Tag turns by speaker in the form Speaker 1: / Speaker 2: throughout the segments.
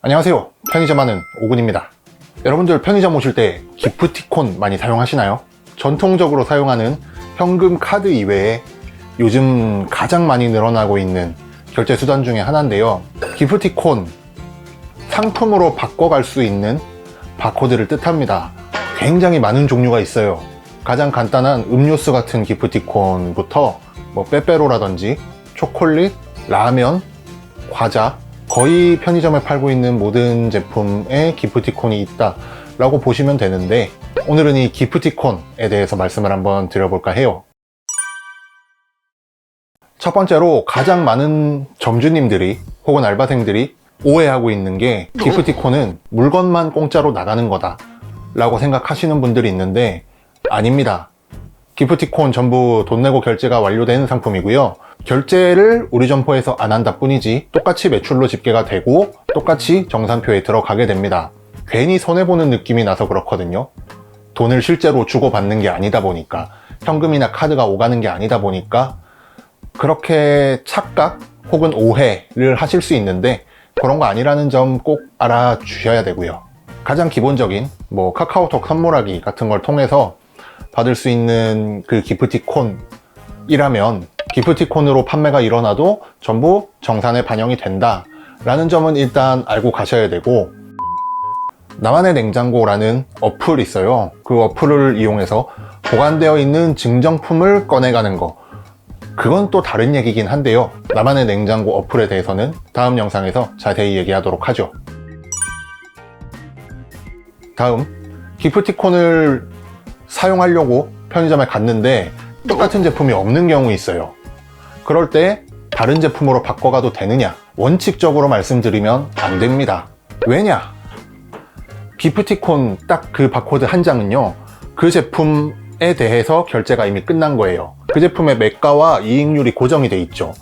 Speaker 1: 안녕하세요, 편의점 하는 오근입니다. 여러분들 편의점 오실 때 기프티콘 많이 사용하시나요? 전통적으로 사용하는 현금 카드 이외에 요즘 가장 많이 늘어나고 있는 결제 수단 중에 하나인데요. 기프티콘, 상품으로 바꿔갈 수 있는 바코드를 뜻합니다. 굉장히 많은 종류가 있어요. 가장 간단한 음료수 같은 기프티콘부터 빼빼로라든지 초콜릿, 라면, 과자, 거의 편의점에 팔고 있는 모든 제품에 기프티콘이 있다 라고 보시면 되는데, 오늘은 이 기프티콘에 대해서 말씀을 한번 드려볼까 해요. 첫 번째로 가장 많은 점주님들이 혹은 알바생들이 오해하고 있는 게, 기프티콘은 물건만 공짜로 나가는 거다 라고 생각하시는 분들이 있는데 아닙니다. 기프티콘 전부 돈 내고 결제가 완료된 상품이고요. 결제를 우리 점포에서 안 한다 뿐이지 똑같이 매출로 집계가 되고 똑같이 정산표에 들어가게 됩니다. 괜히 손해보는 느낌이 나서 그렇거든요. 돈을 실제로 주고받는 게 아니다 보니까, 현금이나 카드가 오가는 게 아니다 보니까 그렇게 착각 혹은 오해를 하실 수 있는데, 그런 거 아니라는 점 꼭 알아주셔야 되고요. 가장 기본적인 카카오톡 선물하기 같은 걸 통해서 받을 수 있는 그 기프티콘이라면 기프티콘으로 판매가 일어나도 전부 정산에 반영이 된다 라는 점은 일단 알고 가셔야 되고, 나만의 냉장고라는 어플이 있어요. 그 어플을 이용해서 보관되어 있는 증정품을 꺼내가는 거, 그건 또 다른 얘기긴 한데요. 나만의 냉장고 어플에 대해서는 다음 영상에서 자세히 얘기하도록 하죠. 다음, 기프티콘을 사용하려고 편의점에 갔는데 똑같은 제품이 없는 경우 있어요. 그럴 때 다른 제품으로 바꿔가도 되느냐? 원칙적으로 말씀드리면 안 됩니다. 왜냐? 기프티콘 딱 그 바코드 한 장은요, 그 제품에 대해서 결제가 이미 끝난 거예요. 그 제품의 매가와 이익률이 고정이 돼 있죠.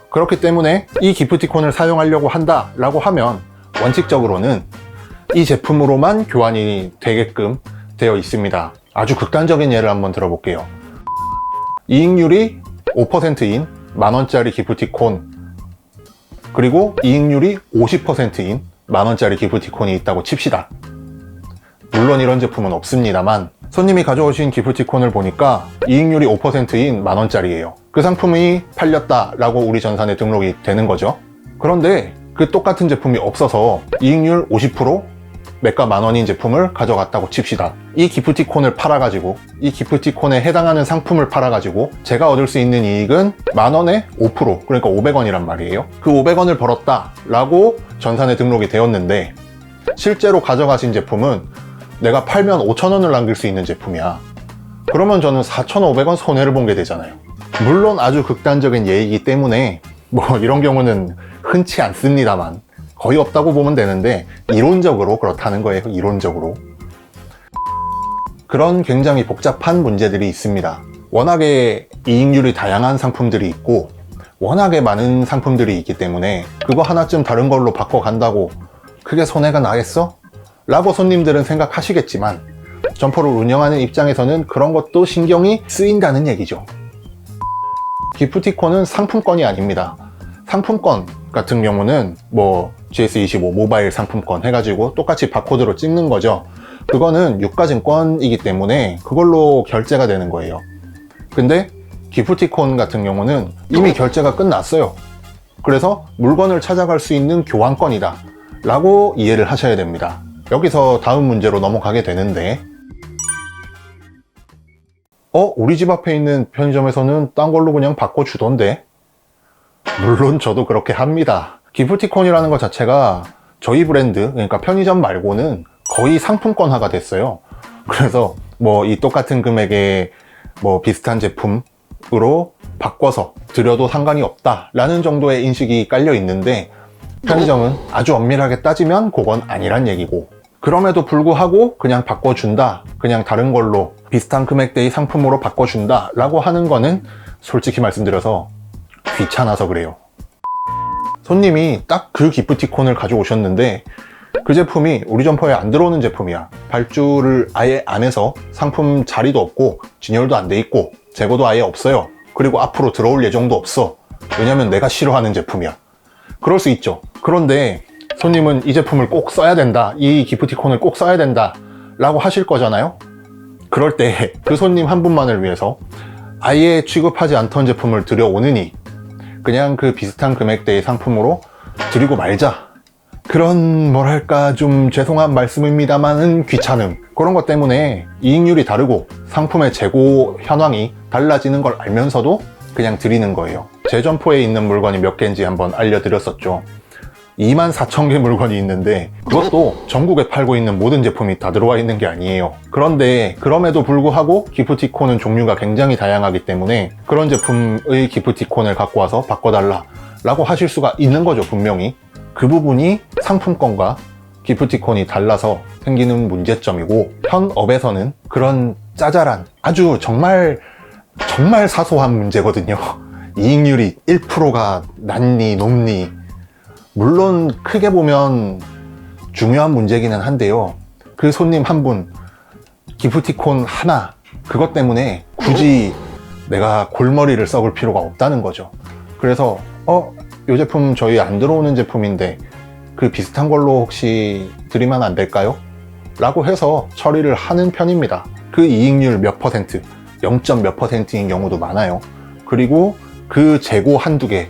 Speaker 1: 그렇기 때문에 이 기프티콘을 사용하려고 한다 라고 하면 원칙적으로는 이 제품으로만 교환이 되게끔 되어 있습니다. 아주 극단적인 예를 한번 들어볼게요. 이익률이 5%인 만원짜리 기프티콘, 그리고 이익률이 50%인 만원짜리 기프티콘이 있다고 칩시다. 물론 이런 제품은 없습니다만, 손님이 가져오신 기프티콘을 보니까 이익률이 5%인 만원짜리예요. 그 상품이 팔렸다라고 우리 전산에 등록이 되는 거죠. 그런데 그 똑같은 제품이 없어서 이익률 50%, 매가 만원인 제품을 가져갔다고 칩시다. 이 기프티콘을 팔아가지고, 이 기프티콘에 해당하는 상품을 팔아가지고 제가 얻을 수 있는 이익은 만원에 5%, 그러니까 500원이란 말이에요. 그 500원을 벌었다 라고 전산에 등록이 되었는데, 실제로 가져가신 제품은 내가 팔면 5,000원을 남길 수 있는 제품이야. 그러면 저는 4,500원 손해를 본 게 되잖아요. 물론 아주 극단적인 예이기 때문에 이런 경우는 흔치 않습니다만 거의 없다고 보면 되는데, 이론적으로 그렇다는 거예요. 이론적으로. 그런 굉장히 복잡한 문제들이 있습니다. 워낙에 이익률이 다양한 상품들이 있고 워낙에 많은 상품들이 있기 때문에 그거 하나쯤 다른 걸로 바꿔간다고 그게 손해가 나겠어? 라고 손님들은 생각하시겠지만, 점포를 운영하는 입장에서는 그런 것도 신경이 쓰인다는 얘기죠. 기프티콘은 상품권이 아닙니다. 상품권 같은 경우는 GS25 모바일 상품권 해가지고 똑같이 바코드로 찍는 거죠. 그거는 유가증권이기 때문에 그걸로 결제가 되는 거예요. 근데 기프티콘 같은 경우는 이미 결제가 끝났어요. 그래서 물건을 찾아갈 수 있는 교환권이다 라고 이해를 하셔야 됩니다. 여기서 다음 문제로 넘어가게 되는데, 우리 집 앞에 있는 편의점에서는 딴 걸로 그냥 바꿔주던데? 물론 저도 그렇게 합니다. 기프티콘이라는 것 자체가 저희 브랜드, 그러니까 편의점 말고는 거의 상품권화가 됐어요. 그래서 이 똑같은 금액의 비슷한 제품으로 바꿔서 드려도 상관이 없다 라는 정도의 인식이 깔려 있는데, 편의점은 아주 엄밀하게 따지면 그건 아니란 얘기고, 그럼에도 불구하고 그냥 바꿔준다, 그냥 다른 걸로 비슷한 금액대의 상품으로 바꿔준다 라고 하는 거는 솔직히 말씀드려서 귀찮아서 그래요. 손님이 딱 그 기프티콘을 가져오셨는데 그 제품이 우리 점포에 안 들어오는 제품이야. 발주를 아예 안 해서 상품 자리도 없고 진열도 안 돼 있고 재고도 아예 없어요. 그리고 앞으로 들어올 예정도 없어. 왜냐면 내가 싫어하는 제품이야. 그럴 수 있죠. 그런데 손님은 이 제품을 꼭 써야 된다, 이 기프티콘을 꼭 써야 된다 라고 하실 거잖아요. 그럴 때 그 손님 한 분만을 위해서 아예 취급하지 않던 제품을 들여오느니 그냥 그 비슷한 금액대의 상품으로 드리고 말자, 그런 뭐랄까 좀 죄송한 말씀입니다만은 귀찮음, 그런 것 때문에 이익률이 다르고 상품의 재고 현황이 달라지는 걸 알면서도 그냥 드리는 거예요. 제 점포에 있는 물건이 몇 개인지 한번 알려드렸었죠. 24,000개 물건이 있는데 그것도 전국에 팔고 있는 모든 제품이 다 들어와 있는 게 아니에요. 그런데 그럼에도 불구하고 기프티콘은 종류가 굉장히 다양하기 때문에 그런 제품의 기프티콘을 갖고 와서 바꿔달라 라고 하실 수가 있는 거죠. 분명히 그 부분이 상품권과 기프티콘이 달라서 생기는 문제점이고, 현업에서는 그런 짜잘한 아주 정말 사소한 문제거든요. 이익률이 1%가 낮니 높니, 물론 크게 보면 중요한 문제기는 한데요. 그 손님 한 분 기프티콘 하나, 그것 때문에 굳이 내가 골머리를 썩을 필요가 없다는 거죠. 그래서 이 제품 저희 안 들어오는 제품인데 그 비슷한 걸로 혹시 드리면 안 될까요? 라고 해서 처리를 하는 편입니다. 그 이익률 몇 퍼센트, 0점 몇 퍼센트인 경우도 많아요. 그리고 그 재고 한두 개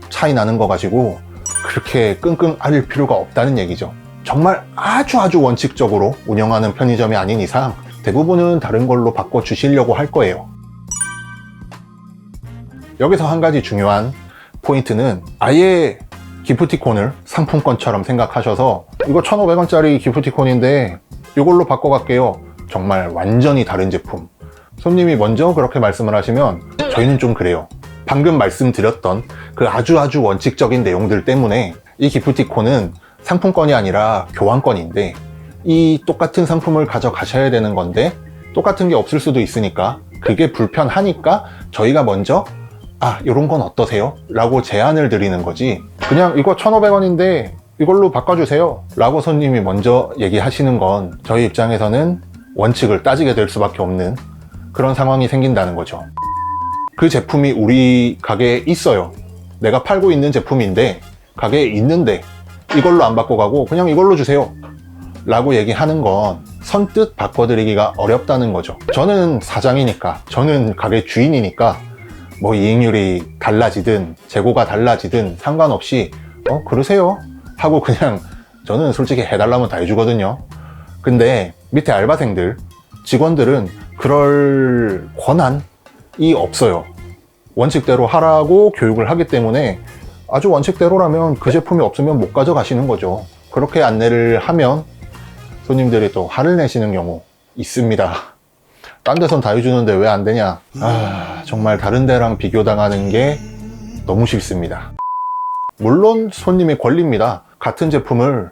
Speaker 1: 차이 나는 거 가지고 그렇게 끙끙 앓을 필요가 없다는 얘기죠. 정말 아주 원칙적으로 운영하는 편의점이 아닌 이상 대부분은 다른 걸로 바꿔주시려고 할 거예요. 여기서 한 가지 중요한 포인트는 아예 기프티콘을 상품권처럼 생각하셔서 이거 1,500원짜리 기프티콘인데 이걸로 바꿔갈게요, 정말 완전히 다른 제품, 손님이 먼저 그렇게 말씀을 하시면 저희는 좀 그래요. 방금 말씀드렸던 그 아주 원칙적인 내용들 때문에 이 기프티콘은 상품권이 아니라 교환권인데 이 똑같은 상품을 가져가셔야 되는 건데 똑같은 게 없을 수도 있으니까 그게 불편하니까 저희가 먼저 이런 건 어떠세요? 라고 제안을 드리는 거지, 그냥 이거 1,500원인데 이걸로 바꿔주세요 라고 손님이 먼저 얘기하시는 건 저희 입장에서는 원칙을 따지게 될 수밖에 없는 그런 상황이 생긴다는 거죠. 그 제품이 우리 가게에 있어요. 내가 팔고 있는 제품인데 가게에 있는데 이걸로 안 바꿔가고 그냥 이걸로 주세요 라고 얘기하는 건 선뜻 바꿔드리기가 어렵다는 거죠. 저는 사장이니까, 저는 가게 주인이니까 뭐 이익률이 달라지든 재고가 달라지든 상관없이 그러세요 하고 그냥 저는 솔직히 해달라면 다 해주거든요. 근데 밑에 알바생들, 직원들은 그럴 권한이 없어요. 원칙대로 하라고 교육을 하기 때문에 아주 원칙대로라면 그 제품이 없으면 못 가져가시는 거죠. 그렇게 안내를 하면 손님들이 또 화를 내시는 경우 있습니다. 딴 데선 다 해주는데 왜 안 되냐, 정말 다른 데랑 비교당하는 게 너무 싫습니다. 물론 손님의 권리입니다. 같은 제품을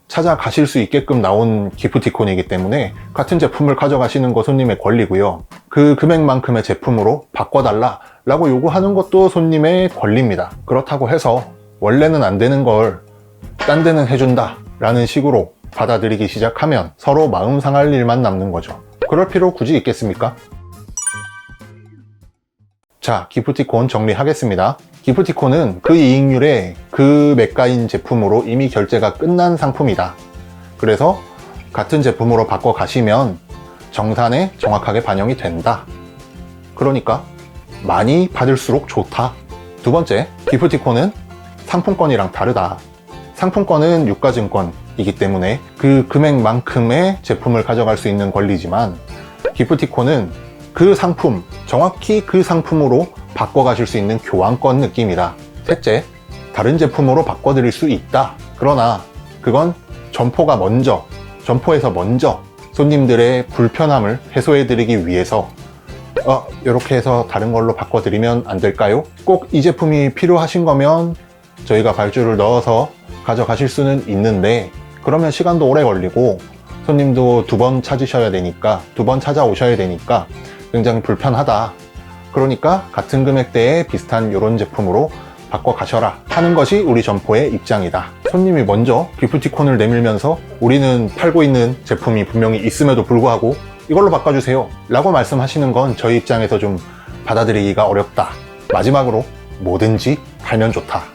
Speaker 1: 찾아가실 수 있게끔 나온 기프티콘이기 때문에 같은 제품을 가져가시는 거 손님의 권리고요. 그 금액만큼의 제품으로 바꿔달라 라고 요구하는 것도 손님의 권리입니다. 그렇다고 해서 원래는 안 되는 걸 딴 데는 해준다 라는 식으로 받아들이기 시작하면 서로 마음 상할 일만 남는 거죠. 그럴 필요 굳이 있겠습니까? 자, 기프티콘 정리하겠습니다. 기프티콘은 그 이익률에 그 매가인 제품으로 이미 결제가 끝난 상품이다. 그래서 같은 제품으로 바꿔 가시면 정산에 정확하게 반영이 된다. 그러니까 많이 받을수록 좋다. 두 번째, 기프티콘은 상품권이랑 다르다. 상품권은 유가증권이기 때문에 그 금액만큼의 제품을 가져갈 수 있는 권리지만 기프티콘은 그 상품, 정확히 그 상품으로 바꿔가실 수 있는 교환권 느낌이다. 셋째, 다른 제품으로 바꿔드릴 수 있다. 그러나 그건 점포에서 먼저 손님들의 불편함을 해소해드리기 위해서 이렇게 해서 다른 걸로 바꿔드리면 안 될까요? 꼭 이 제품이 필요하신 거면 저희가 발주를 넣어서 가져가실 수는 있는데 그러면 시간도 오래 걸리고 손님도 두 번 찾으셔야 되니까, 두 번 찾아오셔야 되니까 굉장히 불편하다. 그러니까 같은 금액대에 비슷한 이런 제품으로 바꿔 가셔라 하는 것이 우리 점포의 입장이다. 손님이 먼저 기프티콘을 내밀면서 우리는 팔고 있는 제품이 분명히 있음에도 불구하고 이걸로 바꿔주세요 라고 말씀하시는 건 저희 입장에서 좀 받아들이기가 어렵다. 마지막으로 뭐든지 팔면 좋다.